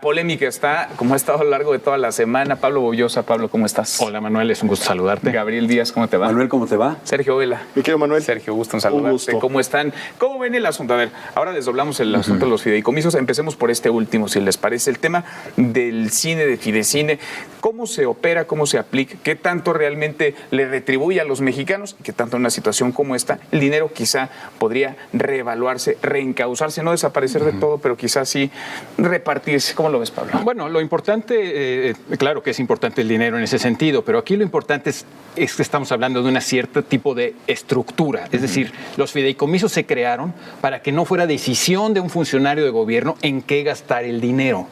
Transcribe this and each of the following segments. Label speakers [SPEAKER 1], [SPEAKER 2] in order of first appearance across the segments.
[SPEAKER 1] Polémica está, como ha estado a lo largo de toda la semana. Pablo Bollosa. Pablo, ¿cómo estás?
[SPEAKER 2] Hola, Manuel, es un gusto saludarte.
[SPEAKER 1] Gabriel Díaz, ¿cómo te va?
[SPEAKER 3] Manuel, ¿cómo te va?
[SPEAKER 1] Sergio Vela.
[SPEAKER 4] Mi querido Manuel.
[SPEAKER 1] Sergio, gusto en saludarte.
[SPEAKER 4] Gusto.
[SPEAKER 1] ¿Cómo están? ¿Cómo ven el asunto? A ver, ahora desdoblamos el asunto de los fideicomisos. Empecemos por este último, si les parece. El tema del cine, de Fidecine. ¿Cómo se opera? ¿Cómo se aplica? ¿Qué tanto realmente le retribuye a los mexicanos? ¿Qué tanto en una situación como esta el dinero quizá podría reevaluarse, reencauzarse, no desaparecer de todo, pero quizás sí repartirse? ¿Cómo lo ves, Pablo?
[SPEAKER 2] Bueno, lo importante, claro que es importante el dinero en ese sentido, pero aquí lo importante es que estamos hablando de un cierto tipo de estructura. Es decir, los fideicomisos se crearon para que no fuera decisión de un funcionario de gobierno en qué gastar el dinero.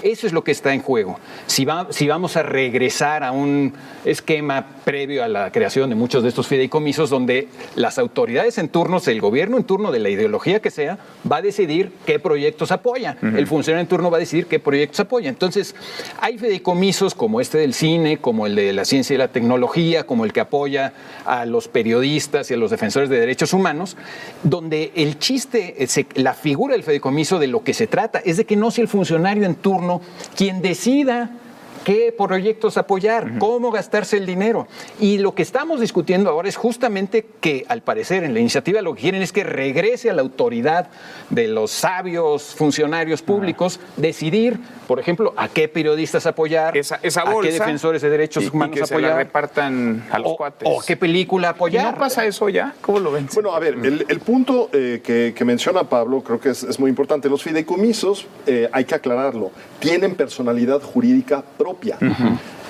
[SPEAKER 2] Eso es lo que está en juego. Si vamos a regresar a un esquema previo a la creación de muchos de estos fideicomisos, donde las autoridades en turnos, el gobierno en turno de la ideología que sea, va a decidir qué proyectos apoya. El funcionario en turno va a decidir qué proyectos apoya. Entonces, hay fideicomisos como este del cine, como el de la ciencia y la tecnología, como el que apoya a los periodistas y a los defensores de derechos humanos, donde el chiste, la figura del fideicomiso de lo que se trata es de que no sea el funcionario en turno quien decida qué proyectos apoyar, cómo gastarse el dinero. Y lo que estamos discutiendo ahora es justamente que, al parecer, en la iniciativa lo que quieren es que regrese a la autoridad de los sabios funcionarios públicos decidir, por ejemplo, a qué periodistas apoyar,
[SPEAKER 1] esa bolsa,
[SPEAKER 2] a qué defensores de derechos humanos
[SPEAKER 1] y que
[SPEAKER 2] apoyar.
[SPEAKER 1] Se la repartan a los cuates.
[SPEAKER 2] O qué película apoyar.
[SPEAKER 1] ¿Y no pasa eso ya? ¿Cómo lo ven?
[SPEAKER 4] Bueno, a ver, el punto que menciona Pablo creo que es muy importante. Los fideicomisos, hay que aclararlo, tienen personalidad jurídica propia.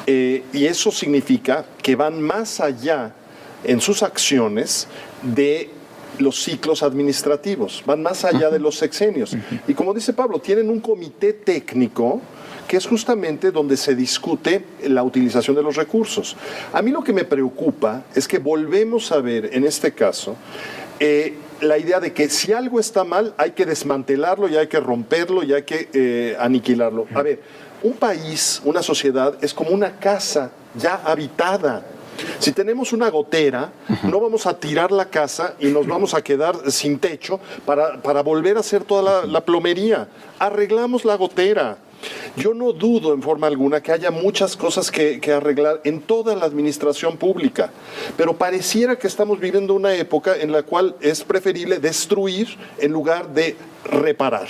[SPEAKER 4] Y eso significa que van más allá en sus acciones de los ciclos administrativos, van más allá de los sexenios. Y como dice Pablo, tienen un comité técnico que es justamente donde se discute la utilización de los recursos. A mí lo que me preocupa es que volvemos a ver en este caso la idea de que si algo está mal hay que desmantelarlo y hay que romperlo y hay que aniquilarlo. A ver, un país, una sociedad es como una casa ya habitada. Si tenemos una gotera, no vamos a tirar la casa y nos vamos a quedar sin techo para volver a hacer toda la plomería. Arreglamos la gotera. Yo no dudo en forma alguna que haya muchas cosas que arreglar en toda la administración pública, pero pareciera que estamos viviendo una época en la cual es preferible destruir en lugar de reparar.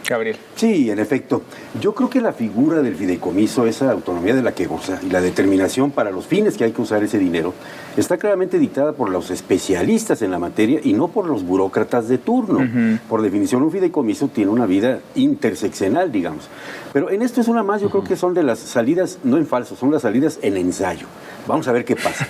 [SPEAKER 1] Gabriel.
[SPEAKER 3] Sí, en efecto. Yo creo que la figura del fideicomiso, esa autonomía de la que goza y la determinación para los fines que hay que usar ese dinero, está claramente dictada por los especialistas en la materia y no por los burócratas de turno. Por definición, un fideicomiso tiene una vida interseccional, digamos. Pero en esto es una más, yo creo que son de las salidas, no en falso, son las salidas en ensayo. Vamos a ver qué pasa.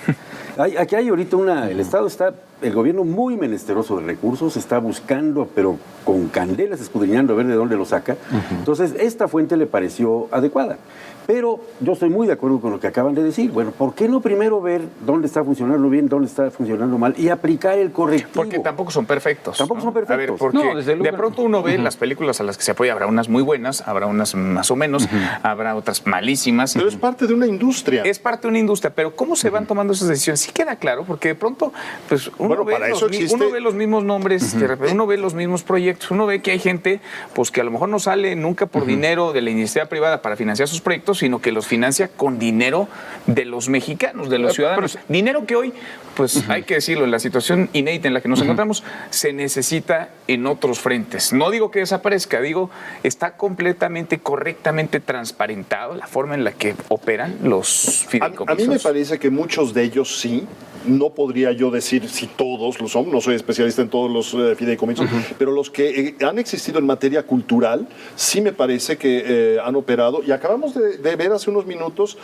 [SPEAKER 3] Aquí hay ahorita el Estado está, el gobierno muy menesteroso de recursos, está buscando, pero con candelas escudriñando a ver de dónde lo saca. Entonces, esta fuente le pareció adecuada. Pero yo estoy muy de acuerdo con lo que acaban de decir. Bueno, ¿por qué no primero ver dónde está funcionando bien, dónde está funcionando mal y aplicar el correctivo?
[SPEAKER 1] Porque tampoco son perfectos.
[SPEAKER 3] Tampoco son perfectos.
[SPEAKER 1] A ver, porque
[SPEAKER 2] No, desde luego.
[SPEAKER 1] de pronto uno ve las películas a las que se apoya, habrá unas muy buenas, habrá unas más o menos, habrá otras malísimas.
[SPEAKER 4] Pero es parte de una industria.
[SPEAKER 1] Es parte de una industria, pero ¿cómo se van tomando esas decisiones? Sí queda claro, porque de pronto pues uno ve los mismos nombres, de repente uno ve los mismos proyectos, uno ve que hay gente pues que a lo mejor no sale nunca por dinero de la iniciativa privada para financiar sus proyectos, sino que los financia con dinero de los mexicanos, de los ciudadanos. Dinero que hoy, pues hay que decirlo, en la situación inédita en la que nos encontramos, se necesita en otros frentes. No digo que desaparezca, digo, está completamente, correctamente transparentado la forma en la que operan los fideicomisos.
[SPEAKER 4] A mí me parece que muchos de ellos sí. No podría yo decir si todos lo son, no soy especialista en todos los fideicomisos, pero los que han existido en materia cultural, sí me parece que han operado. Y acabamos de ver hace unos minutos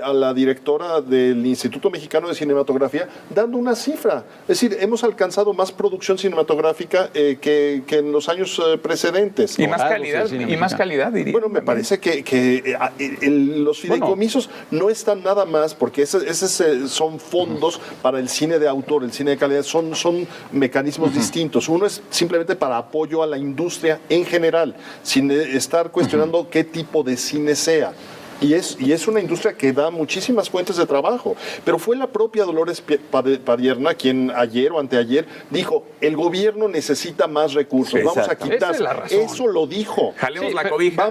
[SPEAKER 4] a la directora del Instituto Mexicano de Cinematografía dando una cifra. Es decir, hemos alcanzado más producción cinematográfica que en los años precedentes, ¿no?
[SPEAKER 1] Y más calidad, diría.
[SPEAKER 4] Bueno, me parece que los fideicomisos no están nada más, porque esos son fondos para el cine de autor, el cine de calidad, son mecanismos distintos. Uno es simplemente para apoyo a la industria en general, sin estar cuestionando qué tipo de cine sea. Y es una industria que da muchísimas fuentes de trabajo. Pero fue la propia Dolores Padierna quien ayer o anteayer dijo, el gobierno necesita más recursos, vamos a quitar. Eso lo dijo.
[SPEAKER 1] Jalemos la cobija.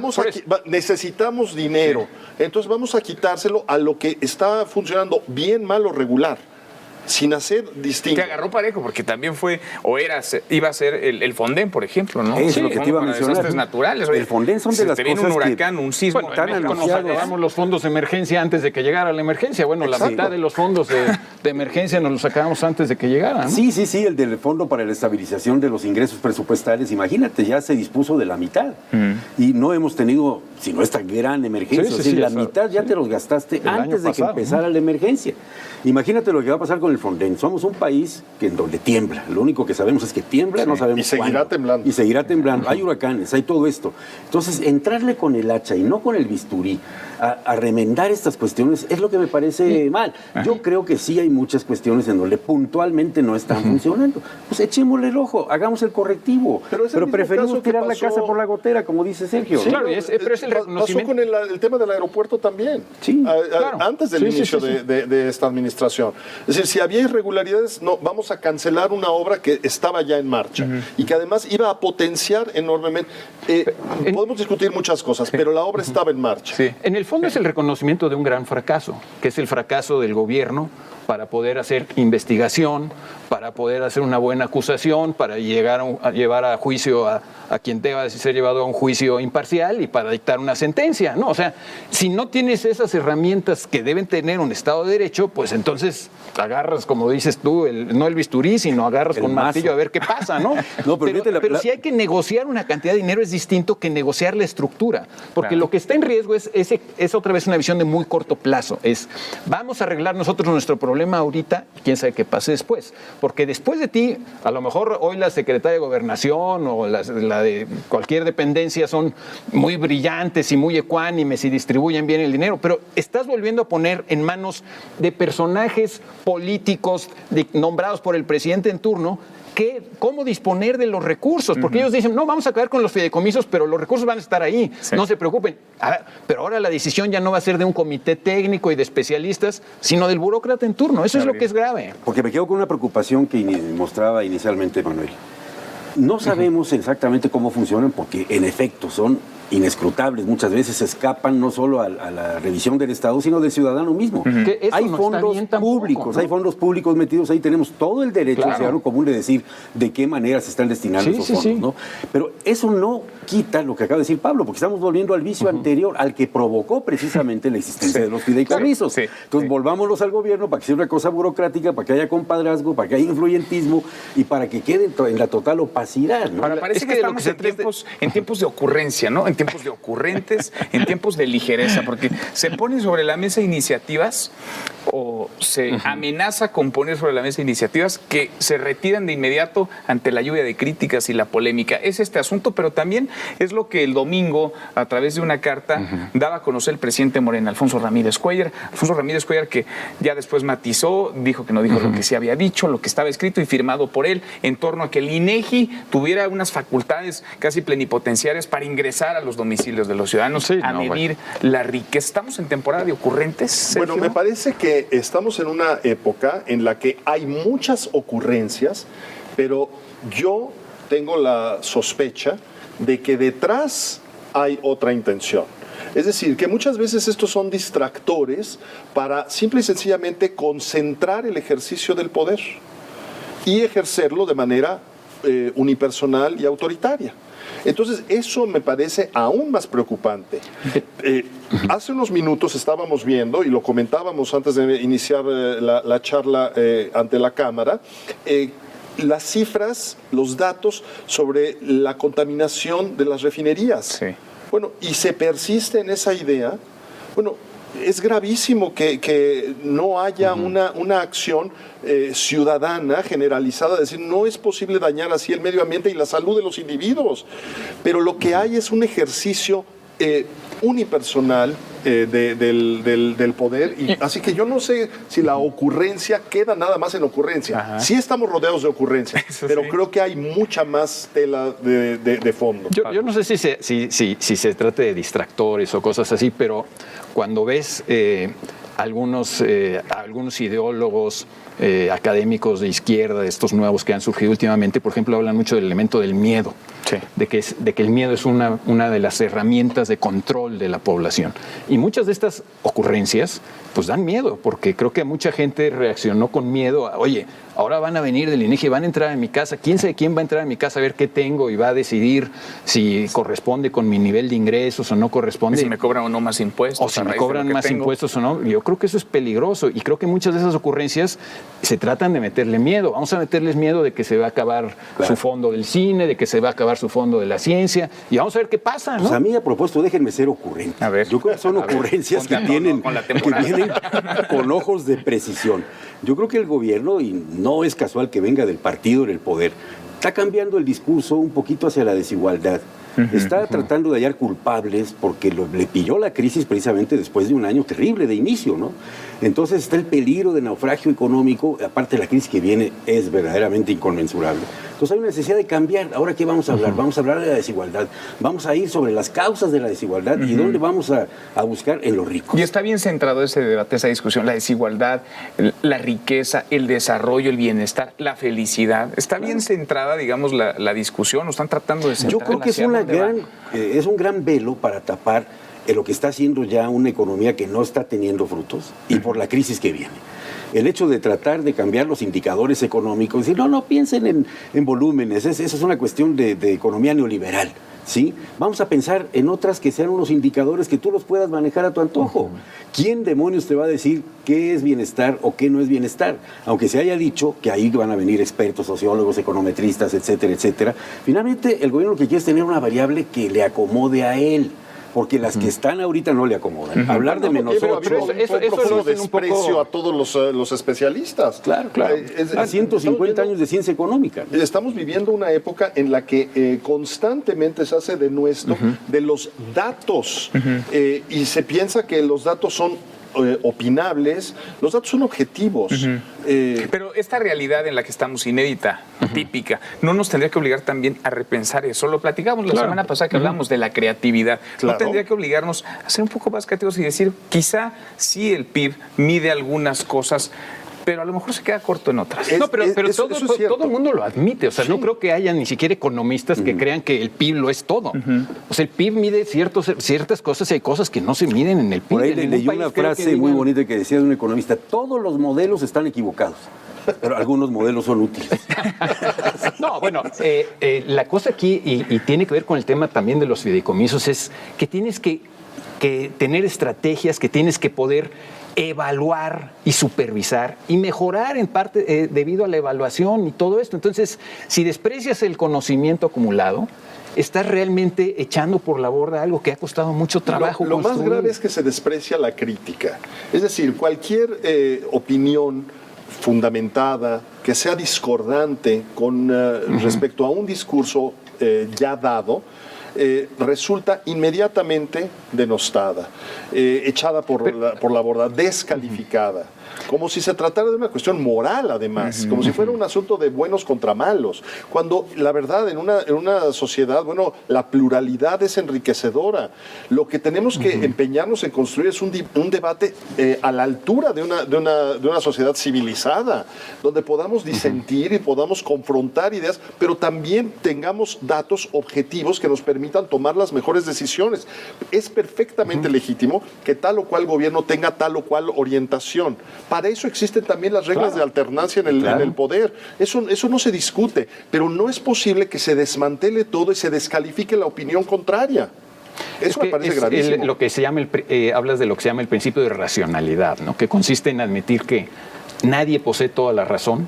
[SPEAKER 4] Necesitamos dinero, entonces vamos a quitárselo a lo que está funcionando bien, mal o regular, sin hacer distinto.
[SPEAKER 1] Que agarró parejo, porque también fue, iba a ser el Fonden, por ejemplo, ¿no?
[SPEAKER 3] Es lo que te iba a mencionar.
[SPEAKER 1] Desastres naturales.
[SPEAKER 3] El Fonden son de las cosas
[SPEAKER 1] un huracán, un sismo.
[SPEAKER 2] Bueno, en México nos acabamos los fondos de emergencia antes de que llegara la emergencia. Bueno, la mitad de los fondos de emergencia nos los sacábamos antes de que llegaran, ¿no?
[SPEAKER 3] Sí, el del Fondo para la Estabilización de los Ingresos Presupuestales, imagínate, ya se dispuso de la mitad. Y no hemos tenido, sino esta gran emergencia. La mitad ya te los gastaste antes de que empezara la emergencia. Imagínate lo que va a pasar con el Fonden. Somos un país en donde tiembla. Lo único que sabemos es que tiembla, no sabemos
[SPEAKER 4] cuándo.
[SPEAKER 3] Y seguirá temblando. Hay huracanes, hay todo esto. Entonces, entrarle con el hacha y no con el bisturí a remendar estas cuestiones es lo que me parece mal. Yo creo que sí hay muchas cuestiones en donde puntualmente no están funcionando. Pues echémosle el ojo, hagamos el correctivo. Pero preferimos tirar la casa por la gotera, como dice Sergio.
[SPEAKER 2] Sí, claro, pero es el reconocimiento.
[SPEAKER 4] Pasó con el tema del aeropuerto también.
[SPEAKER 3] Sí,
[SPEAKER 2] claro.
[SPEAKER 4] Antes del inicio de esta administración. Es decir, si había irregularidades, no, vamos a cancelar una obra que estaba ya en marcha y que además iba a potenciar enormemente. Podemos discutir muchas cosas, pero la obra estaba en marcha.
[SPEAKER 2] Sí. En el fondo es el reconocimiento de un gran fracaso, que es el fracaso del gobierno para poder hacer investigación, para poder hacer una buena acusación, para llevar a juicio a quien deba ser llevado a un juicio imparcial y para dictar una sentencia, ¿no? O sea, si no tienes esas herramientas que deben tener un Estado de Derecho, pues entonces agarras, como dices tú, no el bisturí, sino agarras con martillo a ver qué pasa, ¿no? Pero si hay que negociar una cantidad de dinero es distinto que negociar la estructura, porque lo que está en riesgo es otra vez una visión de muy corto plazo, vamos a arreglar nosotros nuestro problema ahorita, quién sabe qué pase después, porque después de ti, a lo mejor hoy la secretaria de Gobernación o la de cualquier dependencia son muy brillantes y muy ecuánimes y distribuyen bien el dinero, pero estás volviendo a poner en manos de personajes políticos nombrados por el presidente en turno cómo disponer de los recursos, porque ellos dicen, no, vamos a acabar con los fideicomisos, pero los recursos van a estar ahí, no se preocupen. Pero ahora la decisión ya no va a ser de un comité técnico y de especialistas, sino del burócrata en turno. Eso es lo que es grave.
[SPEAKER 3] Porque me quedo con una preocupación que mostraba inicialmente Manuel. No sabemos exactamente cómo funcionan porque, en efecto, son inescrutables. Muchas veces escapan no solo a la revisión del Estado, sino del ciudadano mismo. Hay fondos públicos, ¿no? Hay fondos públicos metidos ahí. Tenemos todo el derecho al ciudadano común de decir de qué manera se están destinando esos fondos, ¿no? Pero eso no quita lo que acaba de decir Pablo, porque estamos volviendo al vicio anterior, al que provocó precisamente la existencia de los fideicomisos. Entonces, volvámonos al gobierno para que sea una cosa burocrática, para que haya compadrazgo, para que haya influyentismo y para que quede en la total opacidad, ¿no?
[SPEAKER 1] Ahora, parece que estamos en tiempos de ocurrencia, ¿no? En tiempos de ocurrentes, en tiempos de ligereza, porque se ponen sobre la mesa iniciativas o se amenaza con poner sobre la mesa iniciativas que se retiran de inmediato ante la lluvia de críticas y la polémica. Es este asunto, pero también es lo que el domingo, a través de una carta, daba a conocer el presidente Morena, Alfonso Ramírez Cuéllar. Alfonso Ramírez Cuéllar, que ya después matizó, dijo que no dijo lo que se había dicho, lo que estaba escrito y firmado por él, en torno a que el INEGI tuviera unas facultades casi plenipotenciarias para ingresar a los domicilios de los ciudadanos a medir la riqueza. ¿Estamos en temporada de ocurrentes, Sergio?
[SPEAKER 4] Bueno, me parece que estamos en una época en la que hay muchas ocurrencias, pero yo tengo la sospecha de que detrás hay otra intención. Es decir, que muchas veces estos son distractores para simple y sencillamente concentrar el ejercicio del poder y ejercerlo de manera unipersonal y autoritaria. Entonces, eso me parece aún más preocupante. Hace unos minutos estábamos viendo, y lo comentábamos antes de iniciar la charla ante la Cámara, las cifras, los datos sobre la contaminación de las refinerías. Sí. Bueno, y se persiste en esa idea. Bueno, es gravísimo que no haya una acción ciudadana generalizada, de decir, no es posible dañar así el medio ambiente y la salud de los individuos. Pero lo que hay es un ejercicio unipersonal, del poder. Y, así que yo no sé si la ocurrencia queda nada más en ocurrencia. Ajá. Sí estamos rodeados de ocurrencia, pero creo que hay mucha más tela de fondo.
[SPEAKER 2] Yo no sé si se trata de distractores o cosas así, pero cuando ves algunos ideólogos académicos de izquierda, de estos nuevos que han surgido últimamente, por ejemplo, hablan mucho del elemento del miedo, sí, de que el miedo es una de las herramientas de control de la población. Y muchas de estas ocurrencias pues dan miedo, porque creo que mucha gente reaccionó con miedo a, oye, ahora van a venir del INEGI, van a entrar en mi casa, quién sabe quién va a entrar en mi casa a ver qué tengo y va a decidir si corresponde con mi nivel de ingresos o no corresponde.
[SPEAKER 1] Si me cobran o no más impuestos.
[SPEAKER 2] O si me cobran más impuestos o no. Yo creo que eso es peligroso y creo que muchas de esas ocurrencias se tratan de meterle miedo. Vamos a meterles miedo de que se va a acabar su fondo del cine, de que se va a acabar su fondo de la ciencia y vamos a ver qué pasa, ¿no?
[SPEAKER 3] Pues a mí, a propósito, déjenme ser ocurrente.
[SPEAKER 1] A ver.
[SPEAKER 3] Yo creo que son ocurrencias que vienen con ojos de precisión. Yo creo que el gobierno, y no es casual que venga del partido en el poder, está cambiando el discurso un poquito hacia la desigualdad. Está tratando de hallar culpables porque le pilló la crisis precisamente después de un año terrible de inicio, ¿no? Entonces está el peligro de naufragio económico, aparte de la crisis que viene es verdaderamente inconmensurable. Entonces hay una necesidad de cambiar. ¿Ahora qué vamos a hablar? Vamos a hablar de la desigualdad. Vamos a ir sobre las causas de la desigualdad y dónde vamos a buscar en los ricos.
[SPEAKER 1] Y está bien centrado ese debate, esa discusión, la desigualdad, la riqueza, el desarrollo, el bienestar, la felicidad. Está bien centrada, digamos, la discusión, o están tratando de centrar.
[SPEAKER 3] Yo creo que es un gran velo para tapar lo que está haciendo ya una economía que no está teniendo frutos y por la crisis que viene. El hecho de tratar de cambiar los indicadores económicos, decir, no piensen en volúmenes, esa es una cuestión de economía neoliberal, ¿sí? Vamos a pensar en otras que sean unos indicadores que tú los puedas manejar a tu antojo. ¿Quién demonios te va a decir qué es bienestar o qué no es bienestar? Aunque se haya dicho que ahí van a venir expertos, sociólogos, econometristas, etcétera, etcétera. Finalmente, el gobierno lo que quiere es tener una variable que le acomode a él. Porque las que están ahorita no le acomodan. Hablar de menos 8...
[SPEAKER 4] Eso es desprecio a todos los especialistas.
[SPEAKER 3] Claro. A 150 años de ciencia económica, ¿no?
[SPEAKER 4] Estamos viviendo una época en la que constantemente se hace denuesto de los datos y se piensa que los datos son opinables, los datos son objetivos.
[SPEAKER 1] Pero esta realidad en la que estamos, inédita, típica, no nos tendría que obligar también a repensar eso. Lo platicamos la semana pasada que hablamos de la creatividad. No tendría que obligarnos a ser un poco más creativos y decir, quizá sí el PIB mide algunas cosas, pero a lo mejor se queda corto en otras.
[SPEAKER 2] Pero todo el mundo lo admite. O sea, no creo que haya ni siquiera economistas que crean que el PIB lo es todo. O sea, el PIB mide ciertas cosas y hay cosas que no se miden en el PIB.
[SPEAKER 3] Por ahí leí una frase muy bonita que decía de un economista, todos los modelos están equivocados, pero algunos modelos son útiles.
[SPEAKER 2] No, bueno, la cosa aquí, y tiene que ver con el tema también de los fideicomisos, es que tienes que tener estrategias, que tienes que poder evaluar y supervisar y mejorar en parte debido a la evaluación y todo esto. Entonces, si desprecias el conocimiento acumulado, estás realmente echando por la borda algo que ha costado mucho trabajo.
[SPEAKER 4] Lo más grave es que se desprecia la crítica. Es decir, cualquier opinión fundamentada, que sea discordante con respecto a un discurso ya dado, resulta inmediatamente denostada, echada por la borda, descalificada. Como si se tratara de una cuestión moral, además, como si fuera un asunto de buenos contra malos, cuando la verdad en una sociedad, bueno, la pluralidad es enriquecedora. Lo que tenemos que empeñarnos en construir es un debate a la altura de una sociedad civilizada, donde podamos disentir y podamos confrontar ideas, pero también tengamos datos objetivos que nos permitan tomar las mejores decisiones. Es perfectamente legítimo que tal o cual gobierno tenga tal o cual orientación. Para eso existen también las reglas de alternancia en el poder. Eso no se discute, pero no es posible que se desmantele todo y se descalifique la opinión contraria. Eso me parece gravísimo.
[SPEAKER 2] Lo que se llama hablas de lo que se llama el principio de racionalidad, ¿no? Que consiste en admitir que nadie posee toda la razón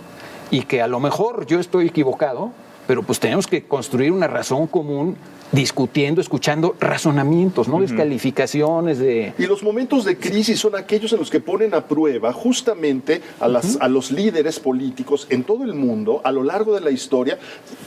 [SPEAKER 2] y que a lo mejor yo estoy equivocado, pero pues tenemos que construir una razón común discutiendo, escuchando razonamientos, no descalificaciones de...
[SPEAKER 4] Y los momentos de crisis son aquellos en los que ponen a prueba justamente a los líderes políticos en todo el mundo, a lo largo de la historia,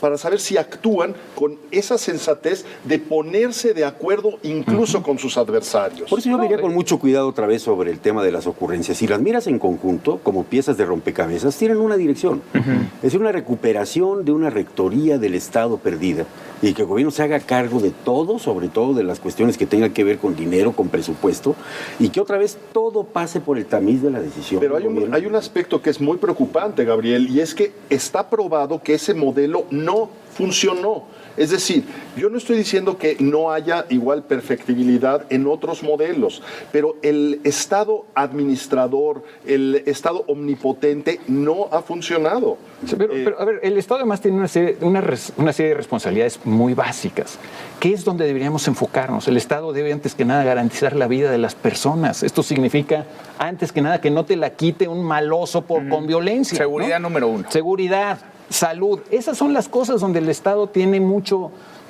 [SPEAKER 4] para saber si actúan con esa sensatez de ponerse de acuerdo incluso con sus adversarios.
[SPEAKER 3] Por eso yo diría con mucho cuidado otra vez sobre el tema de las ocurrencias. Si las miras en conjunto, como piezas de rompecabezas, tienen una dirección. Es decir, una recuperación de una rectoría del Estado perdida y que el gobierno se haga cargo de todo, sobre todo de las cuestiones que tengan que ver con dinero, con presupuesto, y que otra vez todo pase por el tamiz de la decisión.
[SPEAKER 4] Pero hay un aspecto que es muy preocupante, Gabriel, y es que está probado que ese modelo no funcionó. Es decir, yo no estoy diciendo que no haya igual perfectibilidad en otros modelos, pero el Estado administrador, el Estado omnipotente no ha funcionado.
[SPEAKER 2] Pero a ver, el Estado además tiene una serie de responsabilidades muy básicas, que es donde deberíamos enfocarnos. El Estado debe antes que nada garantizar la vida de las personas. Esto significa antes que nada que no te la quite un maloso con violencia.
[SPEAKER 1] Seguridad, ¿no? Número 1.
[SPEAKER 2] Seguridad, salud. Esas son las cosas donde el Estado tiene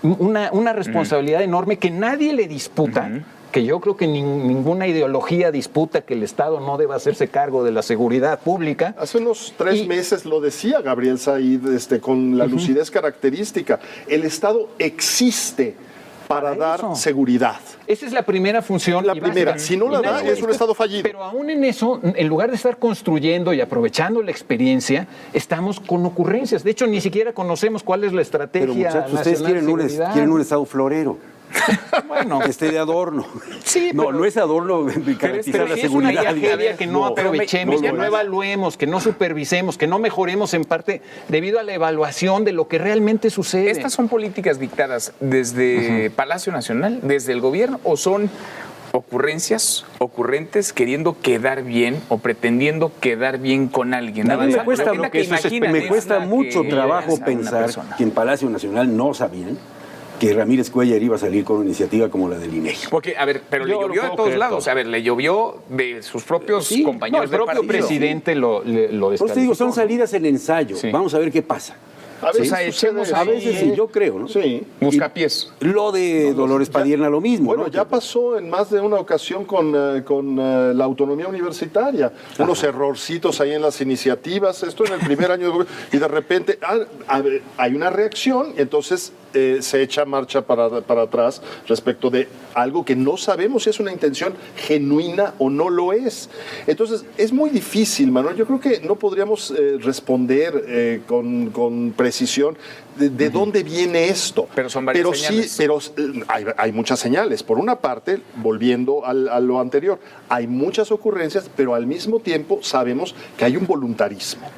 [SPEAKER 2] una responsabilidad enorme que nadie le disputa. Que yo creo que ninguna ideología disputa que el Estado no deba hacerse cargo de la seguridad pública.
[SPEAKER 4] Hace unos 3 meses lo decía Gabriel Said con la lucidez característica. El Estado existe para dar seguridad.
[SPEAKER 2] Esa es la primera función.
[SPEAKER 4] La primera. Si no la da, es un Estado fallido.
[SPEAKER 2] Pero aún en eso, en lugar de estar construyendo y aprovechando la experiencia, estamos con ocurrencias. De hecho, ni siquiera conocemos cuál es la estrategia.
[SPEAKER 3] Pero muchachos, ustedes quieren un Estado florero. Bueno, que esté de adorno.
[SPEAKER 2] Sí,
[SPEAKER 3] no es adorno garantizar la seguridad.
[SPEAKER 2] Es una que no aprovechemos, que no evaluemos, que no supervisemos, que no mejoremos en parte debido a la evaluación de lo que realmente sucede.
[SPEAKER 1] ¿Estas son políticas dictadas desde Palacio Nacional, desde el gobierno, o son ocurrentes queriendo quedar bien o pretendiendo quedar bien con alguien?
[SPEAKER 3] A mí me cuesta mucho trabajo pensar que en Palacio Nacional no sabían que Ramírez Cuéllar iba a salir con una iniciativa como la del INEGI.
[SPEAKER 1] Porque, a ver, pero le llovió de todos lados. A ver, le llovió de sus propios compañeros de partido.
[SPEAKER 2] El propio presidente lo descalificó.
[SPEAKER 3] Pues te digo, son salidas en ensayo. Sí. Vamos a ver qué pasa.
[SPEAKER 4] A veces
[SPEAKER 3] sí, yo creo, ¿no?
[SPEAKER 4] Sí.
[SPEAKER 1] Buscapiés.
[SPEAKER 3] Lo de Dolores Padierna, lo mismo.
[SPEAKER 4] Bueno,
[SPEAKER 3] ¿no?
[SPEAKER 4] ya pasó en más de una ocasión con la autonomía universitaria. Unos errorcitos ahí en las iniciativas, esto en el primer año de gobierno, y de repente hay una reacción, y entonces se echa marcha para atrás respecto de algo que no sabemos si es una intención genuina o no lo es. Entonces, es muy difícil, Manuel. Yo creo que no podríamos responder con precisión de dónde viene esto.
[SPEAKER 1] Pero son varias señales.
[SPEAKER 4] Sí, pero hay muchas señales. Por una parte, volviendo a lo anterior, hay muchas ocurrencias, pero al mismo tiempo sabemos que hay un voluntarismo.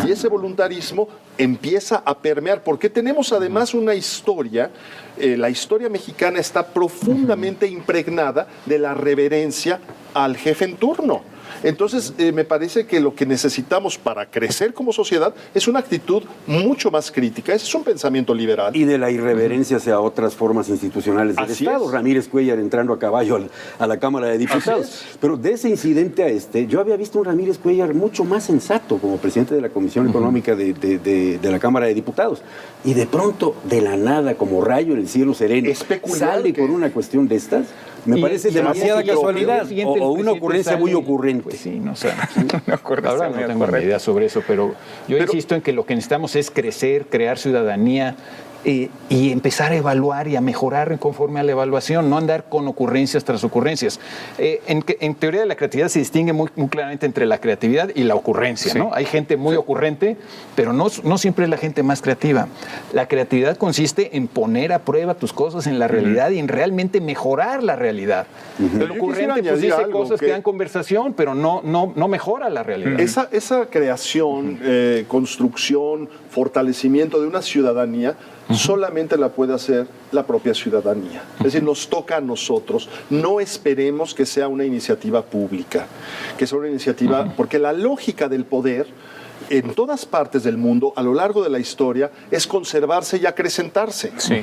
[SPEAKER 4] Y ese voluntarismo empieza a permear, porque tenemos además una historia, la historia mexicana está profundamente impregnada de la reverencia al jefe en turno. Entonces, me parece que lo que necesitamos para crecer como sociedad es una actitud mucho más crítica. Ese es un pensamiento liberal.
[SPEAKER 3] Y de la irreverencia hacia otras formas institucionales del Estado. Es. Ramírez Cuéllar entrando a caballo a la Cámara de Diputados. Pero de ese incidente a yo había visto un Ramírez Cuéllar mucho más sensato como presidente de la Comisión Económica de la Cámara de Diputados. Y de pronto, de la nada, como rayo en el cielo sereno, sale con una cuestión de estas. Me parece demasiada casualidad o una ocurrencia muy ocurrente.
[SPEAKER 2] Pues sí, no sé. Ahora no tengo ni idea sobre eso, pero yo insisto en que lo que necesitamos es crecer, crear ciudadanía y empezar a evaluar y a mejorar conforme a la evaluación, no andar con ocurrencias tras ocurrencias. En teoría de la creatividad se distingue muy claramente entre la creatividad y la ocurrencia, ¿no? Hay gente muy ocurrente, pero no siempre es la gente más creativa. La creatividad consiste en poner a prueba tus cosas en la realidad y en realmente mejorar la realidad. El ocurrente pues dice cosas que dan conversación, pero no mejora la realidad.
[SPEAKER 4] Esa creación, construcción, fortalecimiento de una ciudadanía solamente la puede hacer la propia ciudadanía. Es decir, nos toca a nosotros. No esperemos que sea una iniciativa pública, que sea una iniciativa, porque la lógica del poder en todas partes del mundo, a lo largo de la historia, es conservarse y acrecentarse.
[SPEAKER 1] Sí.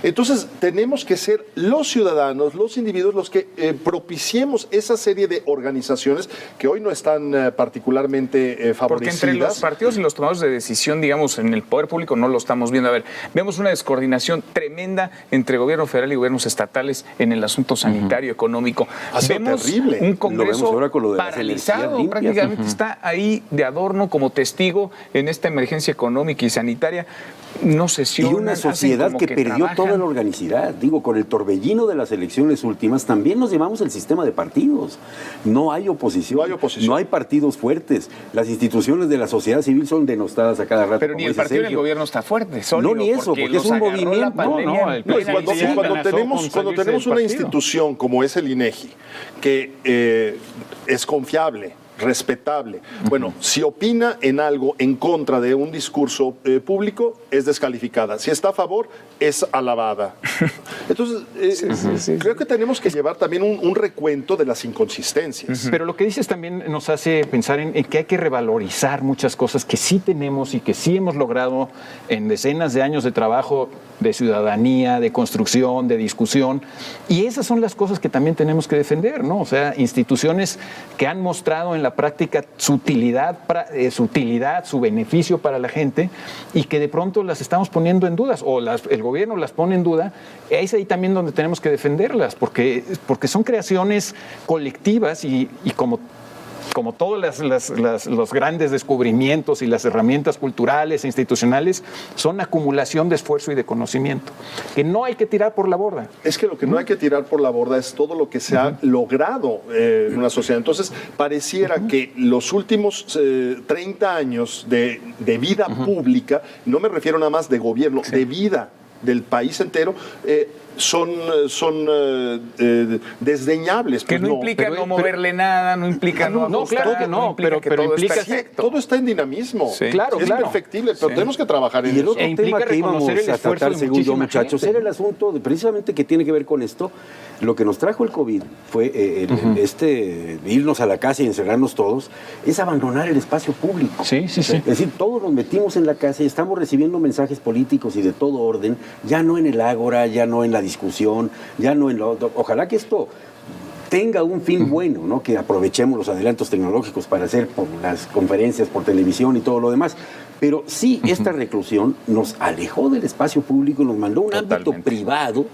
[SPEAKER 4] Entonces, tenemos que ser los ciudadanos, los individuos, los que propiciemos esa serie de organizaciones que hoy no están particularmente favorecidas.
[SPEAKER 1] Porque entre los partidos y los tomadores de decisión, digamos, en el poder público no lo estamos viendo. A ver, vemos una descoordinación tremenda entre gobierno federal y gobiernos estatales en el asunto sanitario, económico.
[SPEAKER 4] Vemos terrible.
[SPEAKER 1] Un Congreso paralizado, prácticamente está ahí de adorno como testigo en esta emergencia económica y sanitaria. No sesiona.
[SPEAKER 3] Y una sociedad que perdió toda la organicidad. Digo, con el torbellino de las elecciones últimas, también nos llevamos el sistema de partidos. No hay oposición. No hay partidos fuertes. Las instituciones de la sociedad civil son denostadas a cada rato.
[SPEAKER 1] Pero ni el partido ni el gobierno está fuerte. Sólido,
[SPEAKER 3] no, ni eso, porque es un movimiento.
[SPEAKER 4] Cuando tenemos una institución como es el INEGI, que es confiable, respetable. Bueno, si opina en algo en contra de un discurso público, es descalificada. Si está a favor, es alabada. Entonces, creo que tenemos que llevar también un recuento de las inconsistencias.
[SPEAKER 2] Pero lo que dices también nos hace pensar en que hay que revalorizar muchas cosas que sí tenemos y que sí hemos logrado en decenas de años de trabajo, de ciudadanía, de construcción, de discusión. Y esas son las cosas que también tenemos que defender, ¿no? O sea, instituciones que han mostrado en la práctica su utilidad, su beneficio para la gente, y que de pronto las estamos poniendo en dudas, o el gobierno las pone en duda. Es ahí también donde tenemos que defenderlas, porque son creaciones colectivas y como todos los grandes descubrimientos y las herramientas culturales e institucionales, son acumulación de esfuerzo y de conocimiento, que no hay que tirar por la borda.
[SPEAKER 4] Es que lo que no hay que tirar por la borda es todo lo que se ha logrado en una sociedad. Entonces, pareciera que los últimos 30 años de vida pública, no me refiero nada más de gobierno, de vida del país entero, son desdeñables.
[SPEAKER 1] Que no implica no moverle nada, no implica no
[SPEAKER 2] claro que no, pero implica
[SPEAKER 4] todo está en dinamismo.
[SPEAKER 1] Sí.
[SPEAKER 2] Claro,
[SPEAKER 4] es perfectible, pero tenemos que trabajar en
[SPEAKER 3] y el
[SPEAKER 4] eso.
[SPEAKER 3] otro tema que íbamos a tratar, segundo, muchachos, era el asunto precisamente que tiene que ver con esto. Lo que nos trajo el COVID fue irnos a la casa y encerrarnos todos, es abandonar el espacio público.
[SPEAKER 2] Sí.
[SPEAKER 3] Es decir, todos nos metimos en la casa y estamos recibiendo mensajes políticos y de todo orden, ya no en el ágora, ya no en la discusión, ya no en lo otro. Ojalá que esto tenga un fin bueno, ¿no? Que aprovechemos los adelantos tecnológicos para hacer por las conferencias por televisión y todo lo demás. Pero sí, esta reclusión nos alejó del espacio público, nos mandó a un ámbito privado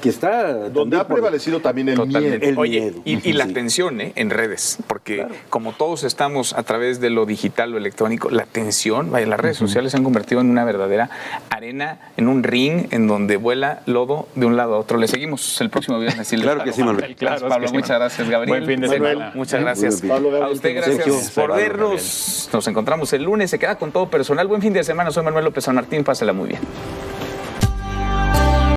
[SPEAKER 3] que está
[SPEAKER 4] donde ha prevalecido también el miedo.
[SPEAKER 1] Oye, y la tensión en redes, porque como todos estamos a través de lo digital, lo electrónico, la tensión, las redes sociales se han convertido en una verdadera arena, en un ring en donde vuela lodo de un lado a otro. Le seguimos el próximo viernes.
[SPEAKER 3] Claro que sí, Manuel.
[SPEAKER 1] Claro, Pablo, muchas gracias, Gabriel.
[SPEAKER 2] Buen fin de semana.
[SPEAKER 1] Muchas gracias.
[SPEAKER 4] Pablo,
[SPEAKER 1] a usted, gracias por vernos. Nos encontramos el lunes. Se queda con todo personal. Buen fin de semana. Soy Manuel López San Martín. Pásela muy bien.